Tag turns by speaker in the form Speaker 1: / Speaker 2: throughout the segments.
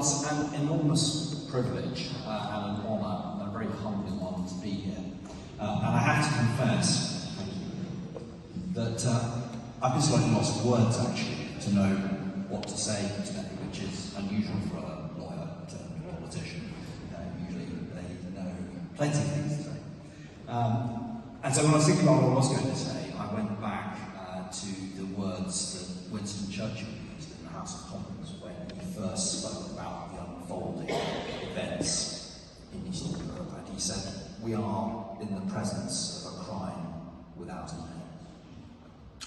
Speaker 1: it's an enormous privilege and an honour, and a very humbling one to be here. And I have to confess, thank you, that I've been slightly lost for words actually to know what to say today, which is unusual for a lawyer turned politician. Usually they know plenty of things to say. And so when I was thinking about what I was going to say, I went back to the words that Winston Churchill used in the House of Commons when he first spoke about the unfolding events in Eastern Europe, and he said, "We are in the presence of a crime without a name."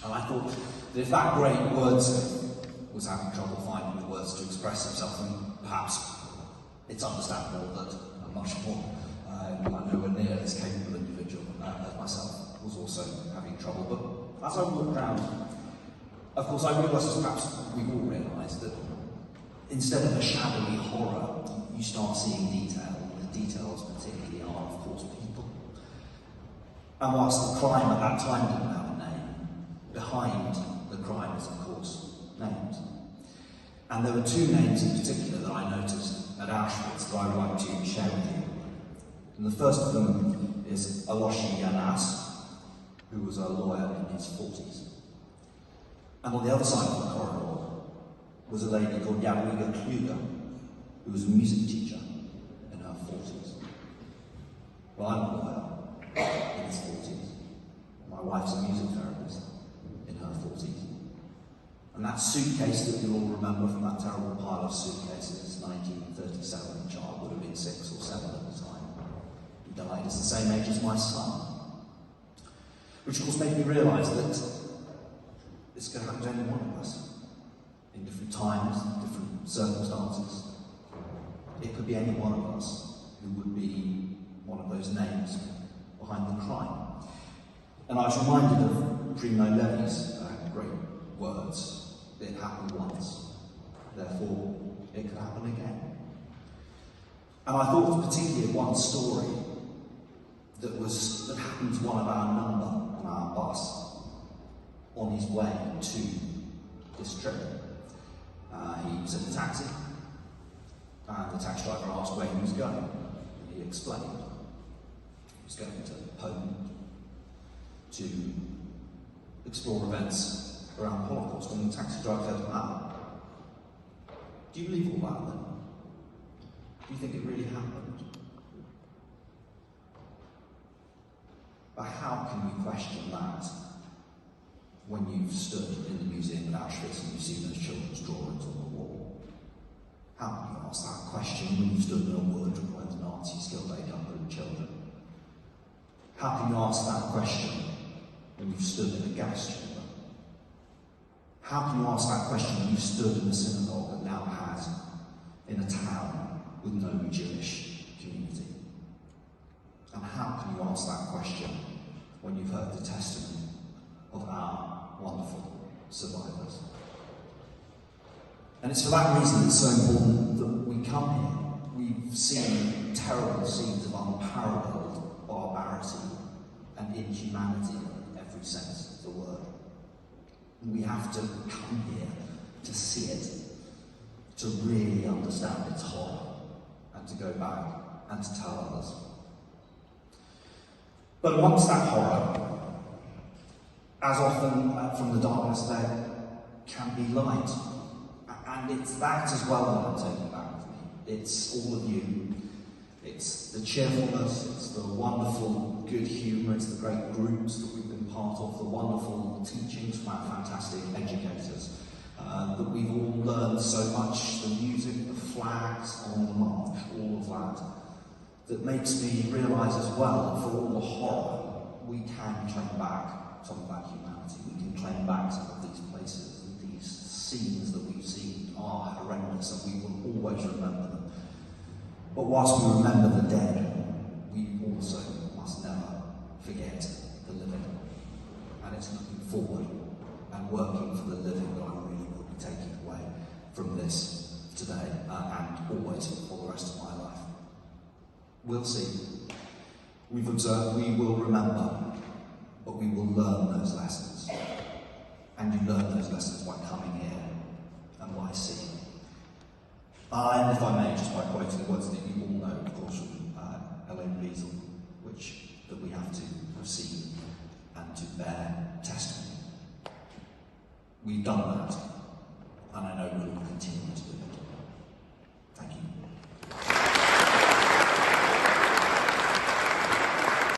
Speaker 1: And I thought that if that great wordsmith was having trouble finding the words to express himself, then perhaps it's understandable that a much more, nowhere near as capable individual as myself was also having trouble. But as I walked around, of course I realised, as perhaps we've all realised, that instead of a shadowy horror, you start seeing detail, and the details particularly are, of course, people. And whilst the crime at that time didn't have a name, behind the crime is, of course, names. And there were two names in particular that I noticed at Auschwitz that I would like to share with you. And the first of them is Aloshi Yanas, who was a lawyer in his 40s. And on the other side of the corridor was a lady called Yadwiga Kluger, who was a music teacher in her 40s. Well, I'm a lawyer in his 40s. My wife's a music therapist in her 40s. And that suitcase that you'll all remember from that terrible pile of suitcases, 1937, the child would have been 6 or 7 at the time. He died. He's the same age as my son. Which of course made me realise that this could happen to any one of us, in different times, different circumstances. It could be any one of us who would be one of those names behind the crime. And I was reminded of Primo Levi's great words. It happened once, therefore it could happen again. And I thought particularly of one story that happened to one of our number on our bus on his way to this trip. He was in a taxi, and the taxi driver asked where he was going, and he explained. He was going to Poland to explore events around the Holocaust, and the taxi driver said, do you believe all that then? Do you think it really happened? But how can you question that when you've stood in the museum at Auschwitz and you've seen those children's drawings on the wall? How can you ask that question when you've stood in a wood where the Nazis killed 800 children? How can you ask that question when you've stood in a gas chamber? How can you ask that question when you've stood in a synagogue that now has in a town with no Jewish community? And how can you ask that question when you've heard the testimony of our wonderful survivors? And it's for that reason it's so important that we come here. We've seen terrible scenes of unparalleled barbarity and inhumanity in every sense of the word. We have to come here to see it, to really understand its horror, and to go back and to tell others. But amongst that horror, as often from the darkness there can be light. And it's that as well that I'm taking back with me. It's all of you. It's the cheerfulness, it's the wonderful good humour, it's the great groups that we've been part of, the wonderful teachings from our fantastic educators, that we've all learned so much, the music, the flags on the march, all of that makes me realise as well that for all the horror, we can claim back some of that humanity. We can claim back some of these places, and these scenes that we've seen are horrendous, and we will always remember them. But whilst we remember the dead, we also must never forget the living. And it's looking forward and working for the living that I really will be taking away from this today and always for the rest of my life. We'll see. We've observed, we will remember, but we will learn those lessons. And you learn those lessons by coming here and by seeing. And if I may, just by quoting the words that you all know, of course, from Elaine Wiesel, that we have to have seen and to bear testimony. We've done that, and I know we will continue to do it.